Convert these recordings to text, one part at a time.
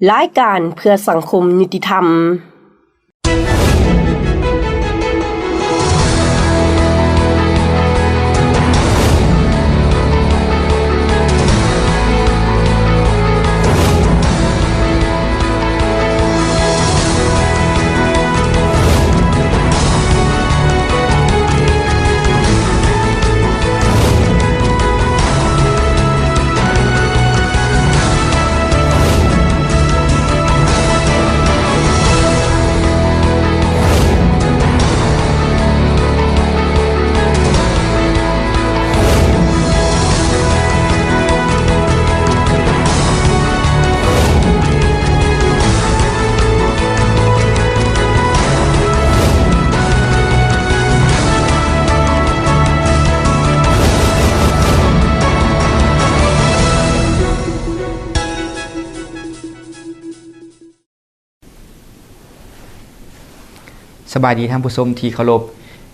รายการเพื่อสังคมยุติธรรมสบายดีท่านผู้ชมที่เคารพ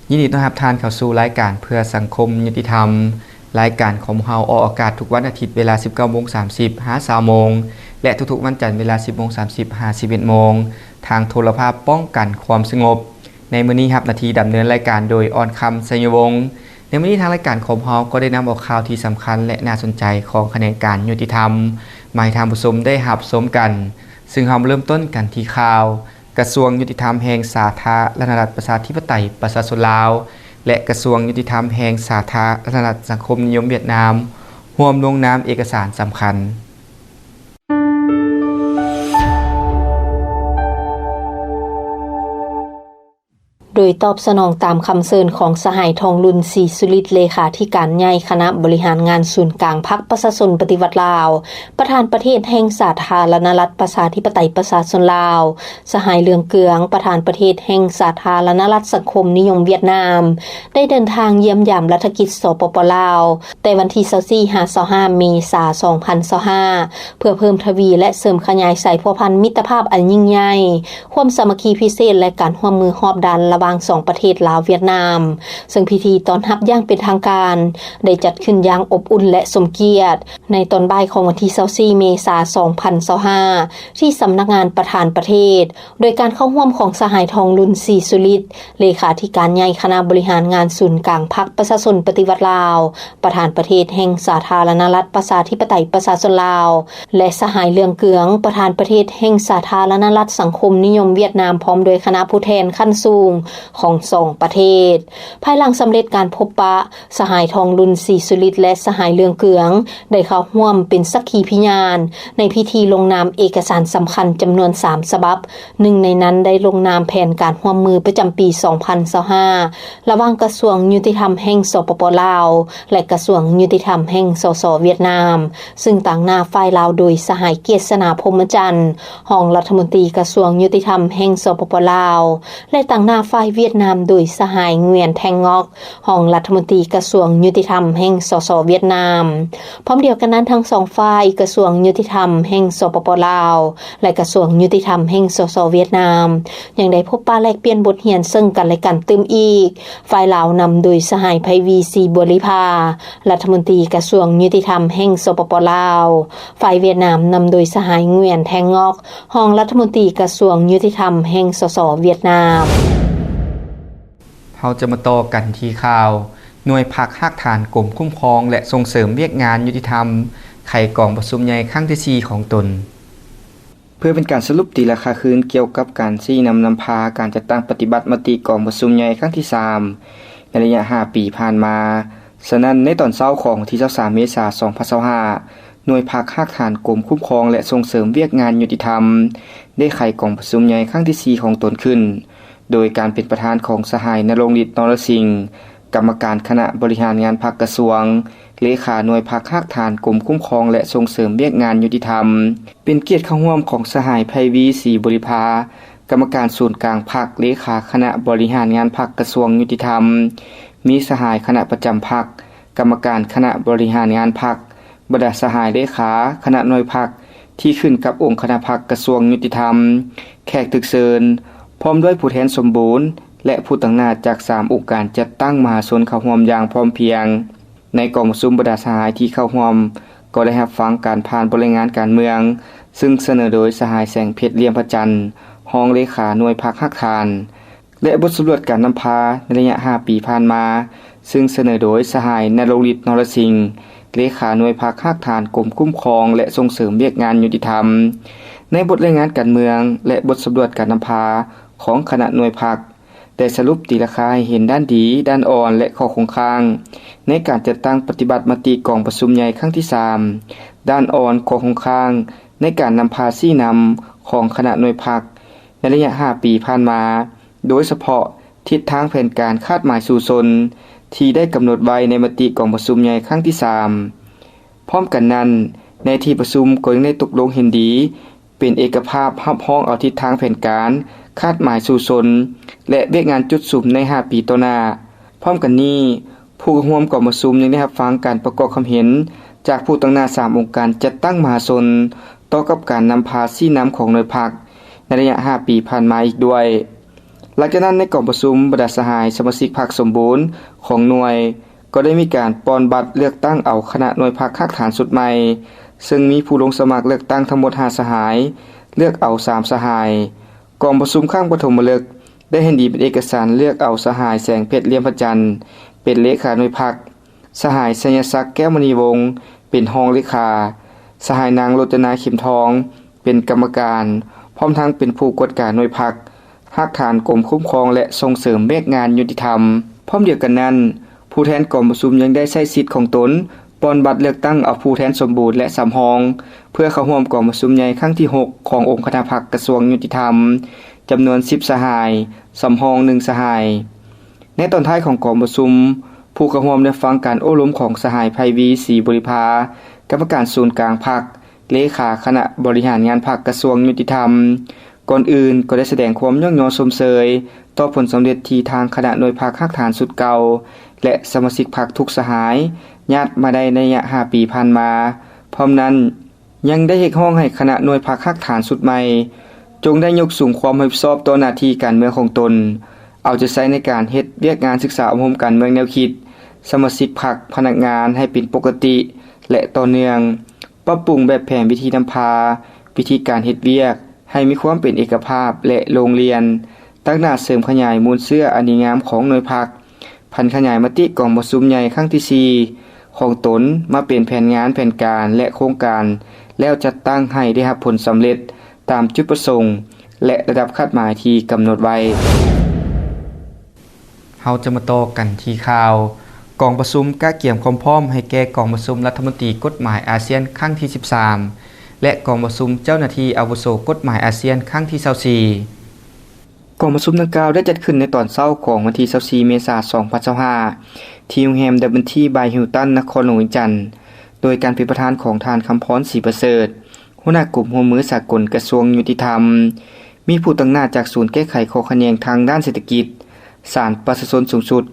ยินดีต้อนรับท่านเข้าสู่รายการเพื่อสังคมยุติธรรมรายการของเราออกอากาศทุกวันอาทิตย์เวลา 19:30 น. หา 20:00 น. และทุกๆวันจันทร์เวลา 10:30 น. หา 11:00 น. ทางโทรภาพป้องกันความสงบในมื้อนี้ครับนาทีดำเนินรายการโดยออนคำสัญญวงศ์ในมื้อนี้ทางรายการของเราก็ได้นำเอาข่าวที่สำคัญและน่าสนใจของแขนงการยุติธรรมมาให้ท่านผู้ชมได้รับชมกันซึ่งเราเริ่มต้นกันที่ข่าวกระทรวงยุติธรรมแห่งสาธารณรัฐประชาธิปไตยประชาชนลาวและกระทรวงยุติธรรมแห่งสาธารณรัฐสังคมนิยมเวียดนามร่วมลงนามเอกสารสำคัญโดยตอบสนองตามคำเชิญของสหายทองลุนศรีสุริตเลขาธิการใหญ่คณะบริหารงานศูนย์กลางพรรคประชาชนปฏิวัติลาวประธานประเทศแห่งสาธารณรัฐประชาธิปไตยประชาชนลาวสหายเลืองเกืองประธานประเทศแห่งสาธารณรัฐสังคมนิยมเวียดนามได้เดินทางเยี่ยมยามรัฐกิจสปป.ลาวแต่วันที่24-25 เมษายน 2025เพื่อเพิ่มทวีและเสริมขยายสายพัวพันธ์มิตรภาพอันยิ่งใหญ่ความสามัคคีพิเศษและการร่วมมือรอบด้านระหว่าง2ประเทศลาวเวียดนามซึ่งพิธีต้อนรับอย่างเป็นทางการได้จัดขึ้นอย่างอบอุ่นและสมเกียรติในตอนบ่ายของวันที่24 เมษายน 2025ที่สำนักงานประธานประเทศโดยการเข้าร่วมของสหายทองลุนศรีสุริตเลขาธิการใหญ่คณะบริหารงานศูนย์กลางพรรคประชาชนปฏิวัติลาวประธานประเทศแห่งสาธารณรัฐประชาธิปไตยประชาชนลาวและสหายเลืองเกืองประธานประเทศแห่งสาธารณรัฐสังคมนิยมเวียดนามพร้อมโดยคณะผู้แทนขั้นสูงของ2ประเทศภายหลังสำเร็จการพบปะสหายทองลุนศรีสุริตและสหายเลืองเกืองได้เข้าร่วมเป็นสักขีพยานในพิธีลงนามเอกสารสำคัญจำนวน3ฉบับหนึ่งในนั้นได้ลงนามแผนการร่วมมือประจำปี 2025ระหว่างกระทรวงยุติธรรมแห่งสปป.ลาวและกระทรวงยุติธรรมแห่งสส.เวียดนามซึ่งต่างหน้าฝ่ายลาวโดยสหายเกียรติสนาพรหมจันทร์รองรัฐมนตรีกระทรวงยุติธรรมแห่งสปป.ลาวและต่างหน้าฝ่ายเวียดนามโดยสหายเงวียนแทงงอกรองรัฐมนตรีกระทรวงยุติธรรมแห่งสส.เวียดนามพร้อมเดียวกันนั้นทั้ง2ฝ่ายกระทรวงยุติธรรมแห่งสปป.ลาวและกระทรวงยุติธรรมแห่งสส.เวียดนามยังได้พบปะแลกเปลี่ยนบทเรียนซึ่งกันและกันตื่มอีกฝ่ายลาวนำโดยสหายไพวีศรีบัวลิภารัฐมนตรีกระทรวงยุติธรรมแห่งสปป.ลาวฝ่ายเวียดนามนำโดยสหายเงวียนแทงงอกรองรัฐมนตรีกระทรวงยุติธรรมแห่งสส.เวียดนามเราจะมาต่อกันที่ข่าวหน่วยภาคภาคฐานกรมคุ้มครองและส่งเสริมเวียกงานยุติธรรมไขกองประชุมใหญ่ครั้งที่4ของตนเพื่อเป็นการสรุปตีราคาคืนเกี่ยวกับการชี้นำพาการจัดตั้งปฏิบัติมติกองประชุมใหญ่ครั้งที่3ในระยะ5ปีผ่านมาฉะนั้นในตอนเช้าของวันที่23 เมษายน 2025หน่วยภาคภาคฐานกรมคุ้มครองและส่งเสริมเวียกงานยุติธรรมได้ไขกองประชุมใหญ่ครั้งที่4ของตนขึ้นโดยการเป็นประธานของสหายนรงค์ฤทธิ์ นรสิงห์กรรมการคณะบริหารงานพรรคกระทรวงเลขาหน่วยภาคภาคฐานกรมคุ้มครองและส่งเสริมเวียกงานยุติธรรมเป็นเกียรติเข้าร่วมของสหายไพวีศรีบุริภากรรมการศูนย์กลางพรรคเลขาคณะบริหารงานพรรคกระทรวงยุติธรรมมีสหายคณะประจำพรรคกรรมการคณะบริหารงานพรรคบรรดาสหายเลขาคณะหน่วยพรรคที่ขึ้นกับองค์คณะพรรคกระทรวงยุติธรรมแขกตึกเชิญพร้อมด้วยผู้แทนสมบูรณ์และผู้ต่างหน้าจาก3องค์การจัดตั้งมหาชนเข้าร่วมอย่างพร้อมเพรียงในกองประชุมบรรดาสหายที่เข้าร่วม ก็ได้รับฟังการผ่านบริงานการเมืองซึ่งเสนอโดยสหายแสงเพชรเลี่ยมพระจันทร์รองเลขาหน่วยพรรคฮักทานและบทสำรวจการนำพาในระยะ5ปีผ่านมาซึ่งเสนอโดยสหายนรงฤทธิ์นรสิงห์เลขาหน่วยพรรคฮักทานกรมคุ้มครองและส่งเสริมเวียกงานยุติธรรมในบทรายงานการเมืองและบทสำรวจการนำพาของคณะหน่วยพรรคได้สรุปตีราคาให้เห็นด้านดีด้านอ่อนและข้อคงค้างในการจัดตั้งปฏิบัติมติกองประชุมใหญ่ครั้งที่3ด้านอ่อนข้อคงค้างในการนำพาซี่นำของคณะหน่วยพรรคในระยะ5ปีผ่านมาโดยเฉพาะทิศทางแผนการคาดหมายสู่ชนที่ได้กำหนดไว้ในมติกองประชุมใหญ่ครั้งที่3พร้อมกันนั้นในที่ประชุมก็ยังได้ตกลงเห็นดีเป็นเอกภาพรับรองเอาทิศทางแผนการคาดหมายสู่ชนและเวียกงานจุดสุ่มใน5ปีต่อหน้าพร้อมกันนี้ผู้ร่วมกองประชุมยังได้รับฟังการประกอบความเห็นจากผู้ตั้งหน้า3องค์การจัดตั้งมหาชนต่อกับการนำพาซี่นำของหน่วยพรรคในระยะ5ปีผ่านมาอีกด้วยหลังจากนั้นในกองประชุมบรรดาสหายสมาชิกพรรคสมบูรณ์ของหน่วยก็ได้มีการป้อนบัตรเลือกตั้งเอาคณะหน่วยพรรคฮักฐานสุดใหม่ซึ่งมีผู้ลงสมัครเลือกตั้งทั้งหมด5สหายเลือกเอา3สหายกองประชุมข้างปฐมฤกษ์ได้เห็นดีเป็นเอกสารเลือกเอาสหายแสงเพชรเลี่ยมพระจันทร์เป็นเลขาหน่วยพรรคสหายสัญญศักดิ์แก้วมณีวงศ์เป็นรองเลขาสหายนางรจนาขิมทองเป็นกรรมการพร้อมทั้งเป็นผู้กวดการหน่วยพรรคฮักฐานกรมคุ้มครองและส่งเสริมเวียกงานยุติธรรมพร้อมเดียวกันนั้นผู้แทนกองประชุมยังได้ใช้สิทธิ์ของตนป้อนบัตรเลือกตั้งเอาผู้แทนสมบูรณ์และสำรองเพื่อเข้าร่วมกองประชุมใหญ่ครั้งที่6ขององค์คณะพรรคกระทรวงยุติธรรมจำนวน10สหายสำรอง1สหายในตอนท้ายของกองประชุมผู้เข้าร่วมได้ฟังการอบรมของสหายไพวีศรีบริภากรรมการศูนย์กลางพรรคเลขาคณะบริหารงานพรรคกระทรวงยุติธรรมก่อนอื่นก็ได้แสดงความยกย่องชมเชยต่อผลสำเร็จที่ทางคณะหน่วยพรรคฮักฐานสุดเก่าและสมาชิกพรรคทุกสหายญาติมาได้ในระยะ5ปีผ่านมาพร้อมนั้นยังได้เรียกร้องให้คณะหน่วยพรรคฮักฐานสุดใหม่จงได้ยกสูงความรับผิดชอบต่อหน้าที่การเมืองของตนเอาใจใช้ในการเฮ็ดเวียกงานศึกษาอบรมการเมืองแนวคิดสมาชิกพรรคพนักงานให้เป็นปกติและต่อเนื่องปรับปรุงแบบแผนวิธีนำพาวิธีการเฮ็ดเวียกให้มีความเป็นเอกภาพและโรงเรียนตั้งหน้าเสริมขยายมูลเสื้ออันดีงามของหน่วยพรรคพันขยายมติกองประชุมใหญ่ครั้งที่4ของตนมาเป็นแผนงานแผนการและโครงการแล้วจัดตั้งให้ได้รับผลสำเร็จตามจุดประสงค์และระดับคาดหมายที่กำหนดไว้เฮาจะมาต่อกันที่ข่าวกองประชุมกะเกี่ยมความพร้อมให้แก่กองประชุมรัฐมนตรีกฎหมายอาเซียนครั้งที่13และกองประชุมเจ้าหน้าที่อาวุโสกฎหมายอาเซียนครั้งที่24กองประชุมดังกล่าวได้จัดขึ้นในตอนเช้าของวันที่24เมษายน2025ที่โรงแรมดับเบิลทีบายฮิลตันนครหลวงวิจันทร์โดยการเป็นประธานของทานคำพรศรีประเสริฐหัวหน้ากลุ่มร่วมมือสากลกระทรวงยุติธรรมมีผู้ตั้งหน้าจากศูนย์แก้ไขข้อขัดแย้งทางด้านเศรษฐกิจศาลประชาชนสูงสุด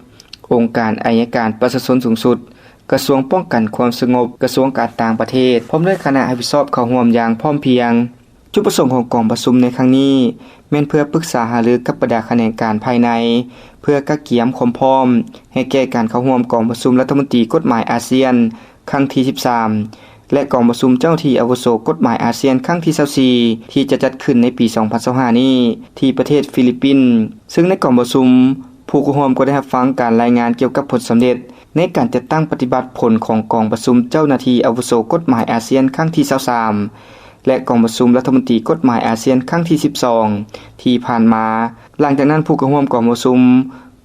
องค์การอัยการประชาชนสูงสุดกระทรวงป้องกันความสงบกระทรวงการต่างประเทศพร้อมด้วยคณะรับผิดชอบเข้าร่วมอย่างพร้อมเพรียงจุดประสงค์ของกองประชุมในครั้งนี้แม่นเพื่อปรึกษาหารือกับบรรดาคณะการภายในเพื่อกะเกียมความพร้อมให้แก่การเข้าร่วมกองประชุมรัฐมนตรีกฎหมายอาเซียนครั้งที่13และกองประชุมเจ้าที่อาวุโสกฎหมายอาเซียนครั้งที่24ที่จะจัดขึ้นในปี2025นี้ที่ประเทศฟิลิปปินส์ซึ่งในกองประชุมผู้เข้าร่วมก็ได้รับฟังการรายงานเกี่ยวกับผลสำเร็จในการจัดตั้งปฏิบัติผลของกองประชุมเจ้าหน้าที่อาวุโสกฎหมายอาเซียนครั้งที่23และกองประชุมรัฐมนตรีกฎหมายอาเซียนครั้งที่12ที่ผ่านมาหลังจากนั้นผู้เข้าร่วมกองประชุม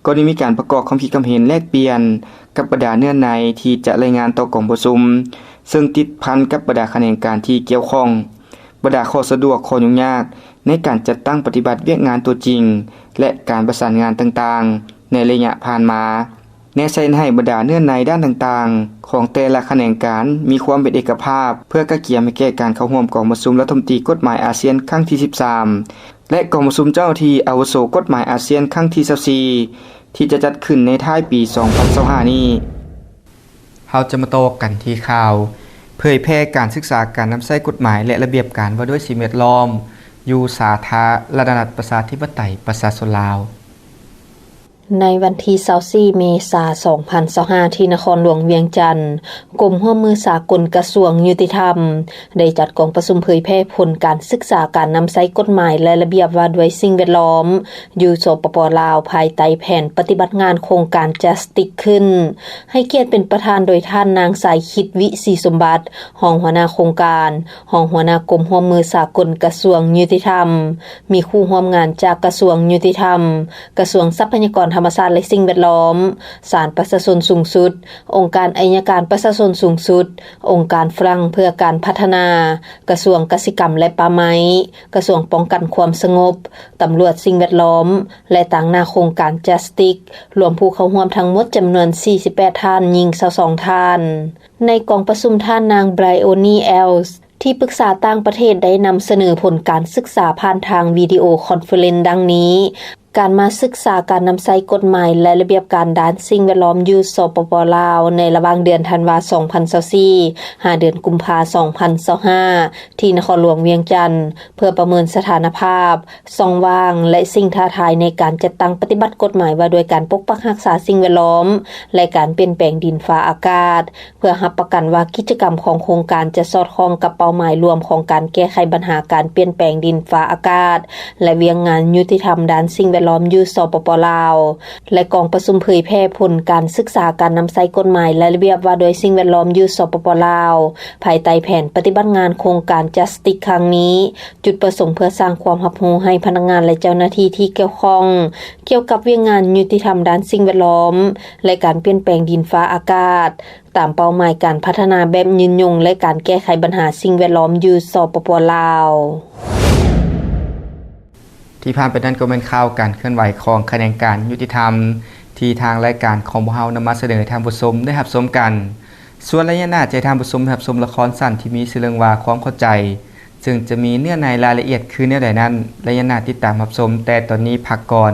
ก็ได้มีการประกอบความคิดความเห็นแลกเปลี่ยนกับบรรดาเนื้อในที่จะรายงานต่อกองประชุมซึ่งติดพันกับบรรดาคณะการที่เกี่ยวข้องบรรดาข้อสะดวกข้อยุ่งยากในการจัดตั้งปฏิบัติเวียกงานตัวจริงและการประสานงานต่างๆในระยะผ่านมาแนะใช้ให้บรรดาเนื้อในด้านต่างๆของแต่ละแขนงการมีความเป็นเอกภาพเพื่อกะเกียมให้แก่การเข้าร่วมกองประชุมรัฐมนตรีกฎหมายอาเซียนครั้งที่13และกองประชุมเจ้าที่อาวุโสกฎหมายอาเซียนครั้งที่24ที่จะจัดขึ้นในท้ายปี2025นี้เฮาจะมาต่อกันที่ข่าวเผยแพร่การศึกษาการนำใช้กฎหมายและระเบียบการว่าด้วยสิ่งแวดล้อมอยู่สาธารณรัฐประชาธิปไตยประชาชนลาว ในวันที่24เมษายน2025ที่นครหลวงเวียงจันทน์กรมร่วมมือสากลกระทรวงยุติธรรมได้จัดกองประชุมเผยแพร่ผลการศึกษาการนำใช้กฎหมายและระเบียบว่าด้วยสิ่งแวดล้อมอยู่สปป.ลาวภายใต้แผนปฏิบัติงานโครงการ Justice ขึ้นให้เกียรติเป็นประธานโดยท่านนางสายคิดวิศรีสมบัติรองหัวหน้าโครงการรองหัวหน้ากรมร่วมมือสากลกระทรวงยุติธรรมมีคู่ร่วมงานจากกระทรวงยุติธรรมกระทรวงทรัพยากรธรรมชาติและสิ่งแวดล้อมศาลประชาชนสูงสุดองค์การอัยการประชาชนสูงสุดองค์การฝรั่งเพื่อการพัฒนากระทรวงกสิกรรมและป่าไม้กระทรวงป้องกันความสงบตำรวจสิ่งแวดล้อมและต่างหน้าโครงการ Justice รวมผู้เข้าร่วมทั้งหมดจำนวน48ท่านหญิง22ท่านในกองประชุมท่านนางไบรโอนีเอลส์ที่ปรึกษาต่างประเทศได้นำเสนอผลการศึกษาผ่านทางวิดีโอคอนเฟอเรนซ์ดังนี้การมาศึกษาการนำใช้กฎหมายและระเบียบการด้านสิ่งแวดล้อมอยู่สปป.ลาวในระหว่างเดือนธันวาคม2024 5 เดือนกุมภาพันธ์2025ที่นครหลวงเวียงจันทน์เพื่อประเมินสถานภาพช่องว่างและสิ่งท้าทายในการจัดตั้งปฏิบัติกฎหมายว่าด้วยการปกปักรักษาสิ่งแวดล้อมและการเปลี่ยนแปลงดินฟ้าอากาศเพื่อรับประกันว่ากิจกรรมของโครงการจะสอดคล้องกับเป้าหมายรวมของการแก้ไขปัญหาการเปลี่ยนแปลงดินฟ้าอากาศและเวียงงานยุติธรรมด้านสิ่งแวดล้อมอยู่สปป.ลาวและกองประชุมเผยแพร่ผลการศึกษาการนำใช้กฎหมายและระเบียบว่าโดยสิ่งแวดล้อมอยู่สปป.ลาวภายใต้แผนปฏิบัติงานโครงการ Justice ครั้งนี้จุดประสงค์เพื่อสร้างความรับรู้ให้พนักงานและเจ้าหน้าที่ที่เกี่ยวข้องเกี่ยวกับเวียงงานยุติธรรมด้านสิ่งแวดล้อมและการเปลี่ยนแปลงดินฟ้าอากาศตามเป้าหมายการพัฒนาแบบยืนยงและการแก้ไขปัญหาสิ่งแวดล้อมอยู่สปป.ลาวที่ผ่านไปนั้นก็เป็นข่าวการเคลื่อนไหวของคะแนนการยุติธรรมที่ทางรายการของพวกเรานำมาเสนอทางผู้ชมได้รับชมกันส่วนระยะหน้าจะทางผู้ชมรับชมละครสั้นที่มีชื่อเรื่องว่าความเข้าใจซึ่งจะมีเนื้อในรายละเอียดคือแนวใดนั้นระยะหน้าติดตามรับชมแต่ตอนนี้พักก่อน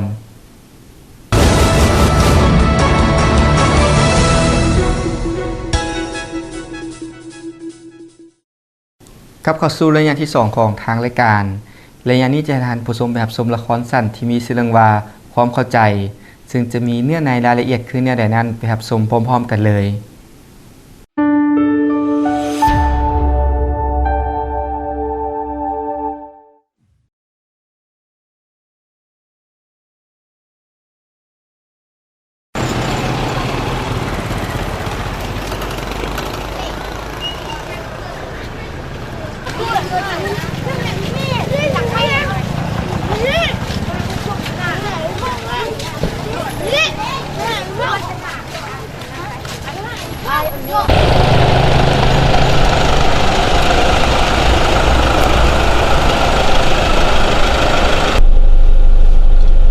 ครับเข้าสู่ระยะที่2ของทางรายการระยะนี้จะทานผู้ชมแบบชมละครสั้นที่มีชื่อเรื่องว่าความเข้าใจซึ่งจะมีเนื้อในรายละเอียดคือแนวใดนั้นไปรับชมพร้อมๆกันเลย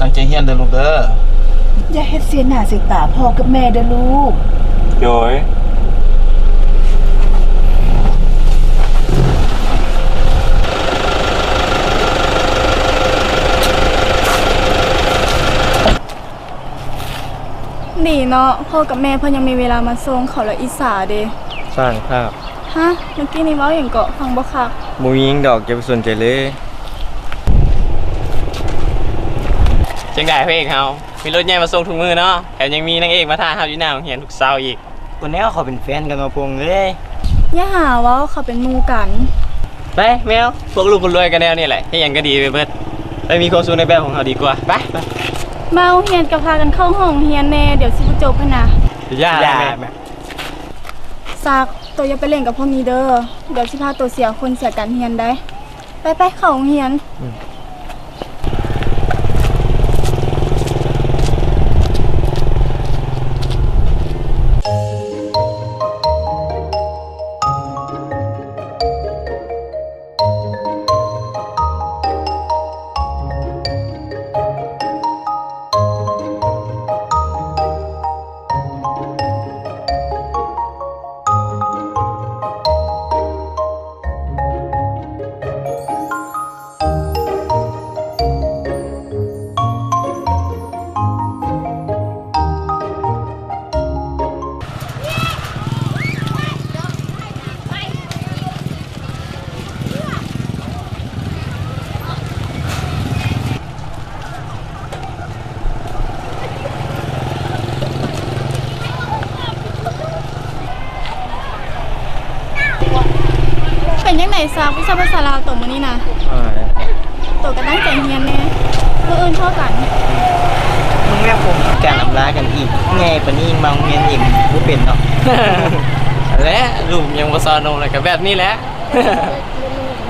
ตั้งใจเรียนเด้อลูกเด้ออย่าเฮ็ดเสียหน้าเสียตาพ่อกับแม่เด้อลูกโดยนี่เนาะพ่อกับแม่เพิ่นยังมีเวลามาส่งเขาและอิสาเด้สร้างภาพฮะเมื่อกี้นี่เว้าหยังเกาะฟังบ่คักบ่มีหยังดอกอย่าไปสนใจเลยจังได๋พระเอกเฮามีรถใหญ่มาส่งทุกมื้อเนาะแถมยังมีนางเอกมาท่าเฮาอยู่หน้าโรงเรียนทุกเช้าอีกคนแนวเขาเป็นแฟนกันมาพงเอ้ยอย่าหาเว้าเขาเป็นหมู่กันไปแมวพวกลูกคนรวยกันแนวนี่แหละเฮ็ดหยังก็ดีไปเบิดไปมีความสุขในแบบของเฮาดีกว่าไปมาโรงเรียนก็พากันเข้าห้องเรียนแน่เดี๋ยวสิบ่จบหั่นน่ะอย่าแม่ซักตัวอย่าไปเล่นกับพวกนี้เด้อเดี๋ยวสิพาตัวเสียคนเสียการเรียนได้ไปเข้าโรงเรียน ซากวิชาภาษาลาวตัวมื้อนี้นะตัวก็ตั้งใจเรียนแน่มื้ออื่นเท่ากัน มึงแม่ผมการอำลากันอีกไงปะนี่มาโรงเรียนอีกบ่เป็นเนาะ และลูกยังบ่สอนนมเลยก็แบบนี้แหละ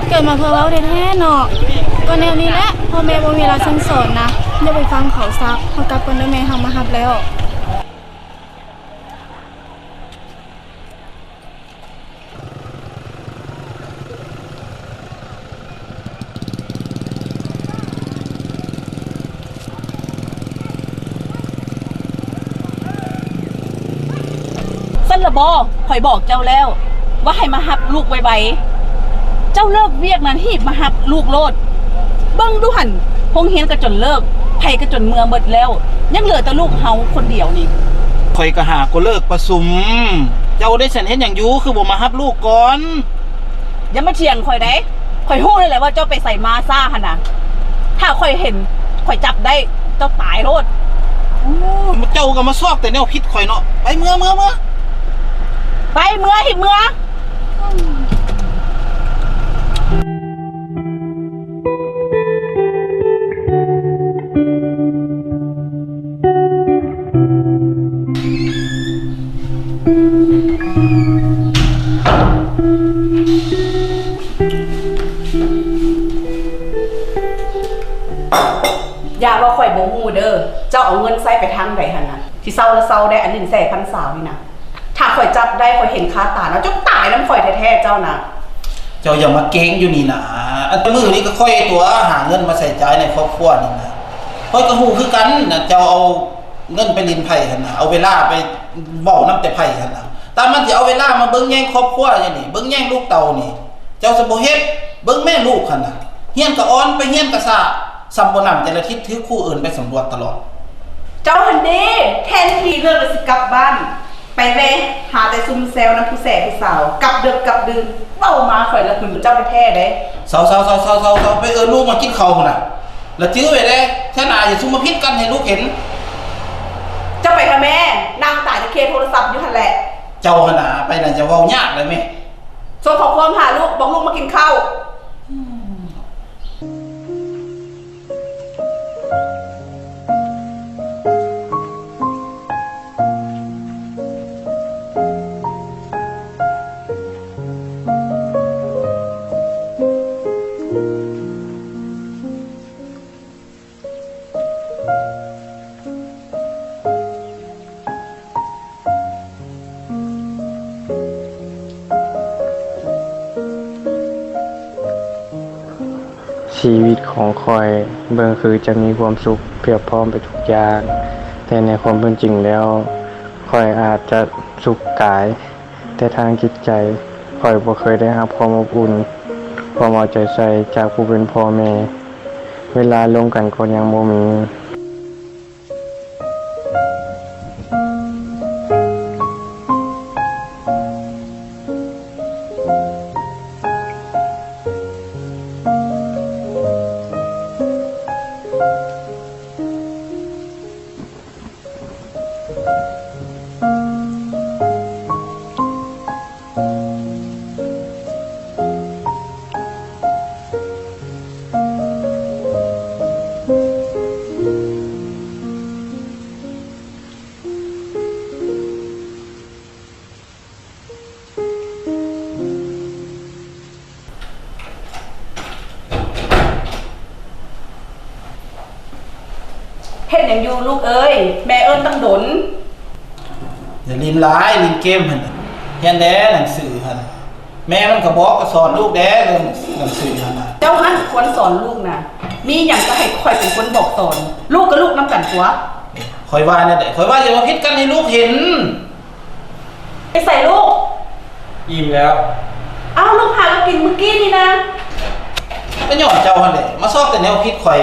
เกิดมาเพื่อเว้าแท้ๆเนาะก็แนวนี้แหละพ่อแม่บ่มีเวลาสั่งสอนนะอย่าไปฟังเขาซักเฮากลับก่อนเด้อแม่เฮามารับแล้ว สั้นละบอข่อยบอกเจ้าแล้ว ว่าให้มาหับลูกไวๆเจ้าเลิกเวียกนั้นหีบมาหับลูกโลดเบิ่งดูหันพงเฮียนก็จนเลิกไผก็จนเมืองเบิดแล้ว ยังเหลือแต่ลูกเฮาคนเดียวนี่ ข่อยก็หาก็เลิกประสุม เจ้าได้ฉันเห็นอย่างอยู่คือบ่มารับลูกก่อน อย่ามาเถียงข่อยได้ข่อยฮู้เลยแหละว่าเจ้าไปใส่มาซ่าหั่นน่ะถ้าข่อยเห็นข่อยจับได้เจ้าตายโลด เจ้าก็มาซอกแต่แนวพิษข่อยเนาะไปเมื่อ ไปเมื่อหิเมื่อ อย่าว่าข่อยบ่ฮู้เด้อเจ้าเอาเงินใส่ไปทางใดหั่นน่ะที่เซาแล้วเซาได้อัน100,000 1,000นี่นะถ้าข่อยจับได้ข่อยเห็นคาตาแล้วเจ้าตายนำข่อยแท้ๆเจ้าน่ะ เจ้าอย่ามาเก่งอยู่นี่นะอันมือนี้ก็ค่อยตัวหาเงินมาใส่ใจในครอบครัวนี่นะค่อยก็ฮู้คือกันนะเจ้าเอาเงินไปลินไผ่หั่นน่ะเอาเวลาไปเว้านํแต่ไผ่หั่นน่ะตามมันสิเอาเวลามาเบิ่งแย่งครอบครัวอย่างนี้เบิ่งแย่งลูกเต่านี่เจ้าสิบ่เฮ็ดเบิ่งแม่ลูกหั่นน่ะเฮียนก็อ่อนไปเฮียนก็ซ่าซ้ำบ่นำแต่ละทิศถือคู่อื่นไปสำรวจตลอด เจ้าหันเด้แทนที่เลิกแล้วสิกลับบ้าน ไปเวหาแต่ซุ่มแซวน้ำผู้แสผู้สาวกลับดึกกลับดื่นเว้ามาข่อยละคุณเจ้าแท้ๆเด้ เซาไปลูกมากินข้าวพุ่นน่ะแล้วจื้อไว้เด้ถ้าหน้าอย่าซุ่มมาพิษกันให้ลูกเห็น เจ้าไปค่ะแม่นางตายตะเคโทรศัพท์อยู่หั่นแหละ เจ้าหั่นน่ะไปน่ะจะเว้ายากเลยแม่ ส่งข้อความหาลูกบอกลูกมากินข้าว ชีวิตของคอยเบิ่งคือจะมีความสุขเพียบพร้อมไปทุกอย่างแต่ในความเป็นจริงแล้วคอยอาจจะสุขกายแต่ทางจิตใจคอยบ่เคยได้รับความอบอุ่นความเอาใจใส่จากผู้เป็นพ่อแม่เวลาลงกันก็ยังบ่มี เฮ็ดหยังอยู่ลูกเอ้ยแม่เอิ้นตั้งดน อย่าลินหลายลินเกมหั่นน่ะเฮียนแด้หนังสือหั่นน่ะแม่มันก็บอกก็สอนลูกแด้เรื่องหนังสือหั่นน่ะ เจ้าหันควรสอนลูกนะมีหยังก็ให้ข่อยเป็นคนบอกสอน ลูกกับลูกนํกันตัว ข่อยว่าเนี่ยข่อยว่าอย่ามาพิษกันให้ลูกเห็น ไปใส่ลูก อิ่มแล้ว อ้าวลูกพาก็กินเมื่อกี้นี่นะ ก็ย้อนเจ้าหั่นแหละมาซอกแต่แนวพิษข่อย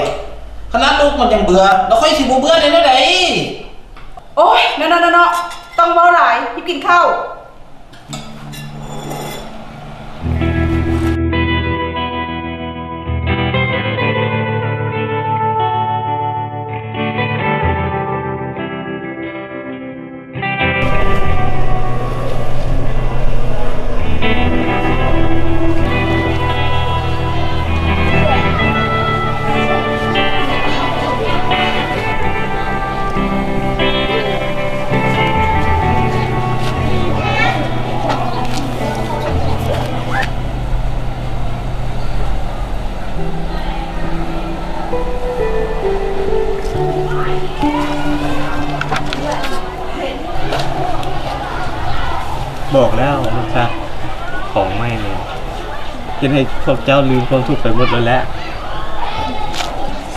ขนาดลูกมันยังเบื่อแล้วค่อยสิบ่เบื่อได้แนวใด โอ๊ยเนาะต้องเว้าหลายรีบกินข้าว บอกแล้วลูกชายของไม่เลยจะให้พวกเจ้าลืมความทุกข์ไปหมดแล้วแหละ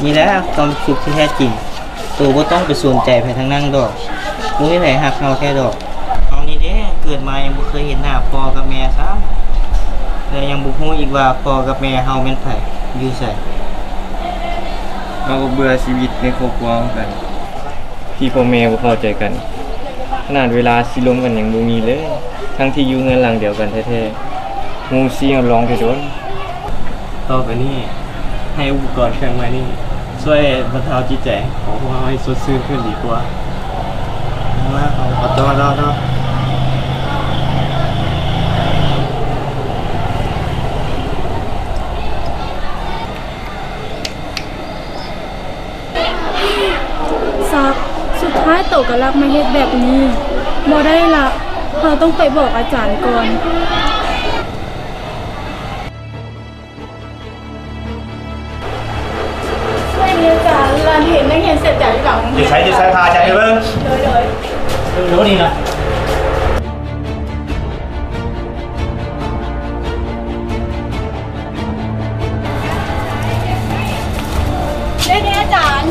นี่แหละความสุขที่แท้จริงตัวบ่ต้องไปสนใจไปทางนั้นดอกบ่มีไผฮักเฮาแค่ดอกเฮานี่เด้เกิดมายังบ่เคยเห็นหน้าพ่อกับแม่ซ้ำและยังบ่ฮู้อีกว่าพ่อกับแม่เฮาแม่นไผอยู่ไส เราก็เบื่อชีวิตในครอบครัวกันที่พ่อแม่บ่เข้าใจกันขนาดเวลาสิลมกันยังบ่มีเลยทั้งที่อยู่เงินหลังเดียวกันแท้ๆงูเสียงร้องที่โดนต่อไปนี้ให้อุปกรณ์เครื่องไม้นี่ช่วยบรรเทาจิตใจของพวกเราให้สดชื่นขึ้นดีกว่า มาเอาต่อซักสุดท้ายโตก็รับมาเฮ็ดแบบนี้บ่ได้ละเราต้องไปบอกอาจารย์ก่อนไม่มีอาจารย์ลานเห็นนักเรียนเสร็จจากหลัง จะใช้พาใจเบิ่ง เลย รู้นี่นะ ได้อาจารย์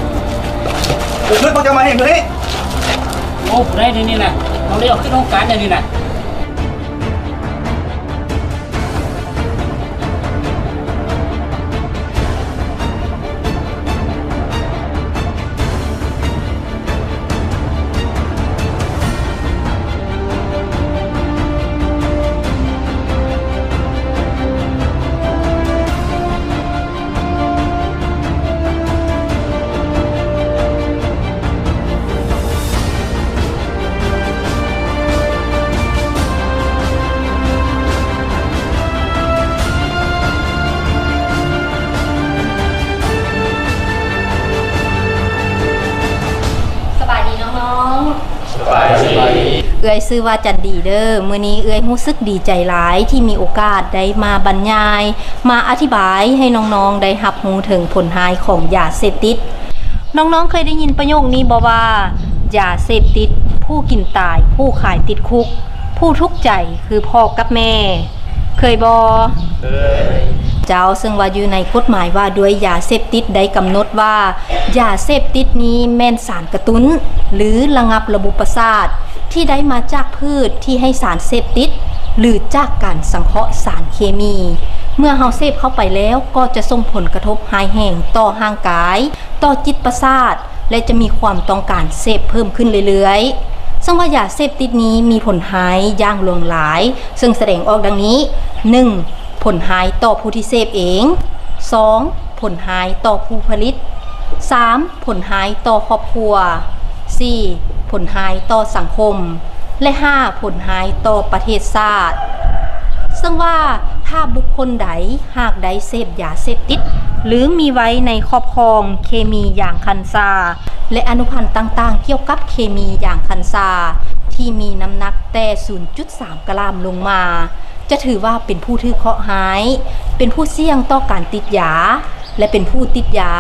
ขึ้นพวกจะมาเห็นเลย โอ้ได้นี่นะเราเรียกขึ้นโรงการนี่นะ สบายดีน้องๆสบายดีเอื้อยชื่อว่าจันดีเด้อมื้อนี้เอื้อยรู้สึกดีใจหลายที่มีโอกาสได้มาบรรยาย มาอธิบายให้น้องๆได้รับรู้ถึงผลหายของยาเสพติดน้องๆเคยได้ยินประโยคนี้บ่ว่ายาเสพติดผู้กินตายผู้ขายติดคุกผู้ทุกข์ใจคือพ่อกับแม่เคยบ่เคยเจ้าซึ่งว่าอยู่ในกฎหมายว่าด้วยยาเสพติดได้กำหนดว่ายาเสพติดนี้แม่นสารกระตุ้นหรือระงับระบบประสาทที่ได้มาจากพืชที่ให้สารเสพติดหรือจากการสังเคราะห์สารเคมี เมื่อเฮาเสพเข้าไปแล้วก็จะส่งผลกระทบหายแห้งต่อร่างกายต่อจิตประสาทและจะมีความต้องการเสพเพิ่มขึ้นเรื่อยๆซึ่งว่ายาเสพติดนี้มีผลหายอย่างหลวงหลายซึ่งแสดงออกดังนี้ 1. ผลหายต่อผู้ที่เสพเอง 2. ผลหายต่อผู้ผลิต 3. ผลหายต่อครอบครัว 4. ผลหายต่อสังคมและ 5. ผลหายต่อประเทศชาติซึ่งว่าถ้าบุคคลใดหากได้เสพยาเสพติดหรือมีไว้ในครอบครองเคมีอย่างคันซาและอนุพันธ์ต่างๆเกี่ยวกับเคมีอย่างคันซาที่มีน้ำหนักแต่ 0.3 กรัมลงมาจะถือว่าเป็นผู้ถือเคราะห์หายเป็นผู้เสี่ยงต่อการติดยาและเป็นผู้ติดยา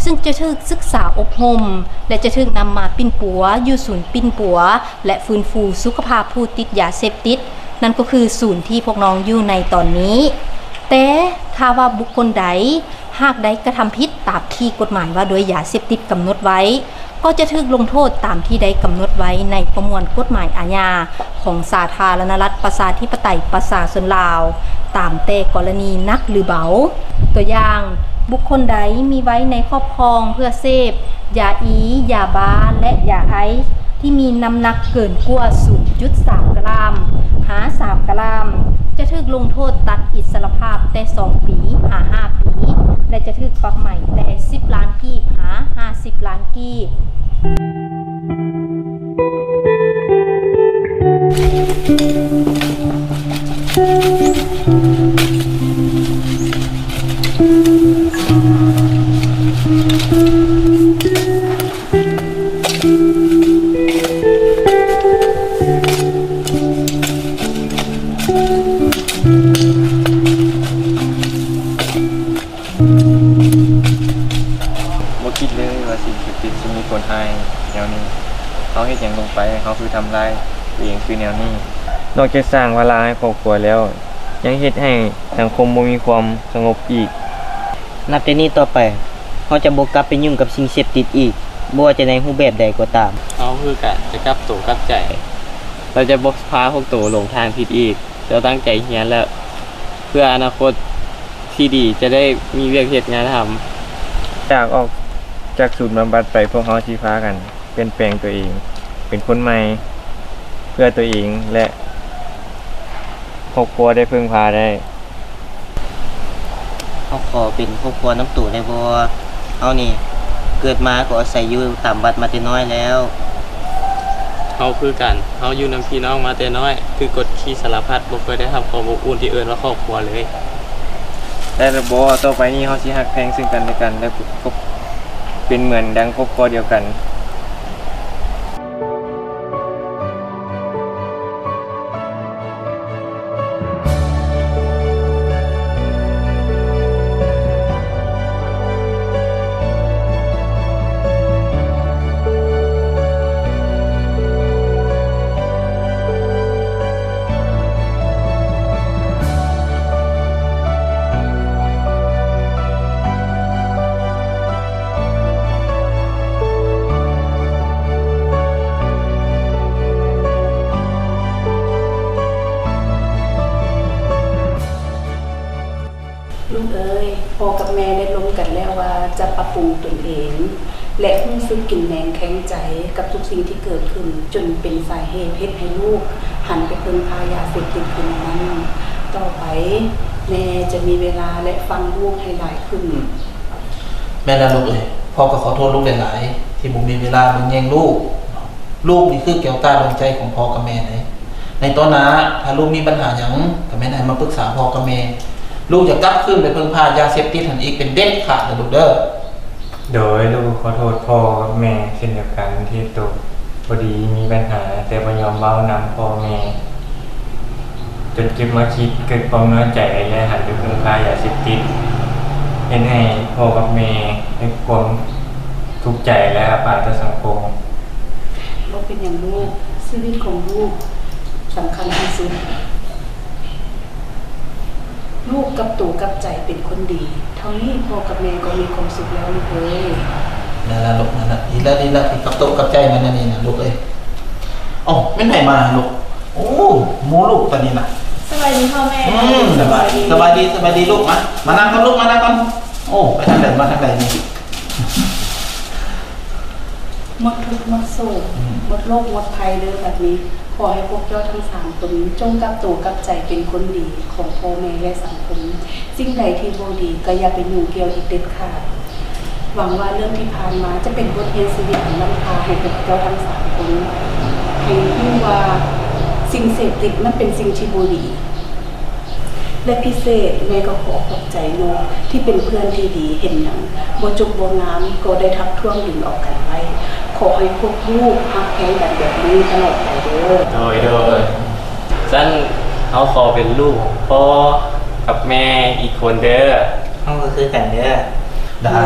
ซึ่งจะถูกศึกษาอบรมและจะถูกนำมาปิ้นปัวอยู่ศูนย์ปิ้นปัวและฟื้นฟูสุขภาพผู้ติดยาเสพติดนั่นก็คือศูนย์ที่พวกน้องอยู่ในตอนนี้แต่ถ้าว่าบุคคลใดหากได้กระทำผิดตามที่กฎหมายว่าโดยยาเสพติดกำหนดไว้ก็จะถูกลงโทษตามที่ได้กำหนดไว้ในประมวลกฎหมายอาญาของสาธารณรัฐประชาธิปไตยประชาชนลาวตามแต่กรณีหนักหรือเบาตัวอย่างบุคคลใดมีไว้ในครอบครองเพื่อเสพยาอียาบ้าและยาไอซ์ที่มีน้ำหนักเกินกว่า 0.3 กรัมหา 3 กรัมจะถูกลงโทษตัดอิสรภาพแต่ 2 ปีหา 5 ปีและจะถูกปรับใหม่แต่ 10 ล้านกีบหา 50 ล้านกีบบ่คิดเลยว่าสิ่งเสพติดจะมีผลหายแนวนี้เขาเฮ็ดหยังลงไปเขาคือทำลายตัวเองคือแนวนี้ นอกจากสร้างเวลาให้ครอบครัวแล้ว ยังเฮ็ดให้สังคมบ่มีความสงบอีก นับแต่นี้ต่อไปเขาจะบ่กลับไปยุ่งกับสิ่งเสพติดอีกบ่ว่าจะในรูปแบบใดก็ตาม เอาคือกันจะกลับตัวกลับใจ เราจะบ่พาพวกตัวลงทางผิดอีกเราตั้งใจเรียนแล้วเพื่ออนาคตที่ดีจะได้มีเวียกเฮ็ดงานทำจากออกจากศูนย์บำบัดไปพวกเขาสิพากันเปลี่ยนแปลงตัวเอง เป็นคนใหม่เพื่อตัวเองและครอบครัวได้พึ่งพาได้ เขาขอเป็นครอบครัวน้ำตู่ได้บ่เอานี่เกิดมาก็อาศัยอยู่ตามวัดมาแต่น้อยแล้ว เฮาคือกันเฮาอยู่นำพี่น้องมาแต่น้อย คือกฎขี้สารพัดบ่เคยได้ทำความอบอุ่นที่เอิ้นว่าครอบครัวเลยแต่บ่ต่อไปนี้เฮาสิฮักแพงซึ่งกันและกันและเป็นเหมือนดังครอบครัวเดียวกัน ลูกเอ้ยพ่อกับแม่ได้ลงกันแล้วว่าจะปรับปรุงตนเอง และรู้สึกกินแหนงแข็งใจกับทุกสิ่งที่เกิดขึ้นจนเป็นสาเหตุให้ลูกหันไปพึ่งพายาเสพติดเป็นนั้นต่อไปแม่จะมีเวลาและฟังลูกให้หลายขึ้น แม่นะลูกเอ้ยพ่อก็ขอโทษลูกหลายๆที่บ่มีเวลาเบิ่งแย่งลูกลูกนี่คือแก้วตาดวงใจของพ่อกับแม่เลยในตอนนั้นถ้าลูกมีปัญหาหยังก็แม่นให้มาปรึกษาพ่อกับแม่ลูกจะกลับขึ้นไปพึ่งพายาเสพติดหันอีกเป็นเด็ดขาดเลยลูกเด้อ โดยลูกขอโทษพ่อกับแม่เช่นเดียวกันที่ตัวพอดีมีปัญหาแต่บ่ยอมเว้านำพ่อแม่จนเก็บมาคิดเกิดความน้อยใจและหันไปพึ่งพายาเสพติดเห็นให้พ่อกับแม่ได้ความทุกข์ใจและอับอายต่อสังคม ลูกเป็นอย่างลูกชีวิตของลูกสำคัญที่สุดลูกกับตู่กับใจเป็นคนดีเท่านี้พ่อกับแม่ก็มีความสุขแล้วลูกเอ้ย นั่นล่ะลูกนั่นล่ะดีแล้วที่กับตกกับใจมันนั่นนี่นะลูกเอ้ยอ๋อแม่นไหนมาลูกโอ้หมูลูกตอนนี้น่ะ สวัสดีพ่อแม่ สบายดีลูกมานั่งก่อนลูกมานั่งก่อนโอ้ไปทางไหนมาทางไหนนี่ หมดทุกข์หมดโศกหมดโรคหมดภัยเด้อแบบนี้ขอให้พวกเจ้าทั้ง3คนจงกับตัวกับใจเป็นคนดีของพ่อแม่และสังคมสิ่งใดที่บ่ดีก็อย่าไปยุ่งเกี่ยวอีกเด็ดขาดหวังว่าเรื่องที่ผ่านมาจะเป็นบทเรียนชีวิตอันล้ำค่าให้พวกเจ้าทั้ง3คนให้รู้ว่าสิ่งเสพติดมันเป็นสิ่งที่บ่ดีและพิเศษแม่ก็ขอขอบใจน้องที่เป็นเพื่อนที่ดีเห็นหนังบ่จบบ่งามก็ได้ทักท้วงดึงออกกันไว้ขอให้พวกลูกฮักแท้งกันแบบนี้ตลอดไปเด้อโดยฉันเขาขอเป็นลูกพ่อกับแม่อีกคนเด้อ เขาก็คือกันเด้อ ได้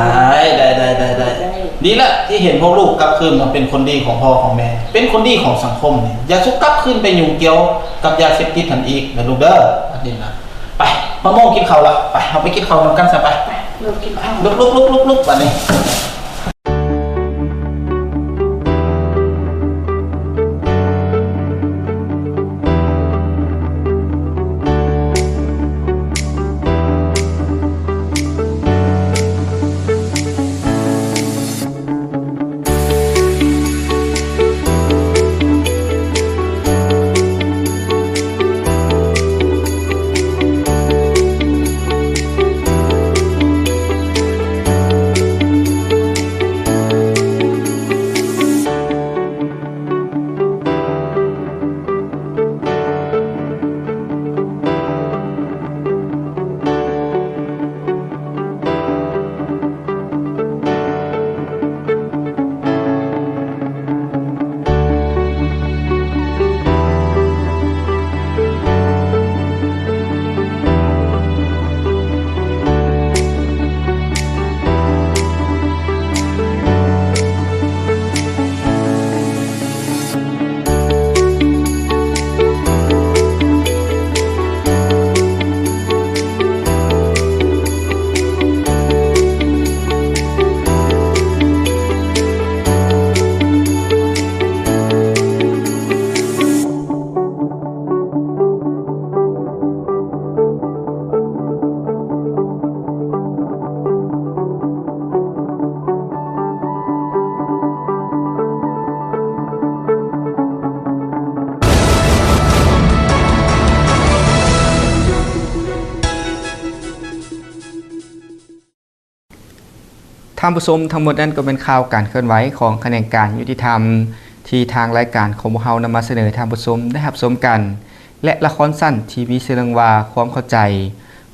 ดีละที่เห็นพวกลูกกลับคืนมาเป็นคนดีของพ่อของแม่เป็นคนดีของสังคมนี่อย่าสุกกลับคืนไปยุ่งเกี่ยวกับยาเสพติดทันอีกนะลูกเด้ออันนี้นะไปมะม่วงกินข้าวละไปเอาไปกินข้าวนำกันซะไป เริ่มกินข้าว ลุกบัดนี้ ท่านผู้ชมทั้งหมดนั้นก็เป็นข่าวการเคลื่อนไหวของแขนงการยุติธรรมที่ทางรายการของพวกเรานำมาเสนอท่านผู้ชมได้รับชมกันและละครสั้นทีวีเสือเรื่องว่าความเข้าใจ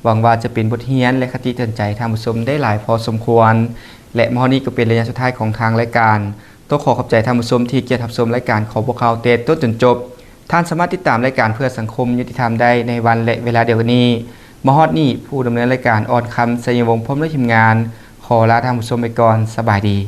หวังว่าจะเป็นบทเรียนและคติเตือนใจท่านผู้ชมได้หลายพอสมควรและมื้อนี้ก็เป็นระยะสุดท้ายของทางรายการต้องขอบใจท่านผู้ชมที่เกียรติรับชมรายการของพวกเราแต่ต้นจนจบท่านสามารถติดตามรายการเพื่อสังคมยุติธรรมได้ในวันและเวลาเดียวกันนี้มฮอดนี้ผู้ดำเนินรายการอ่อนคำสยวงศ์พร้อมด้วยทีมงานขอลาท่านผู้ชมไปก่อนสบายดี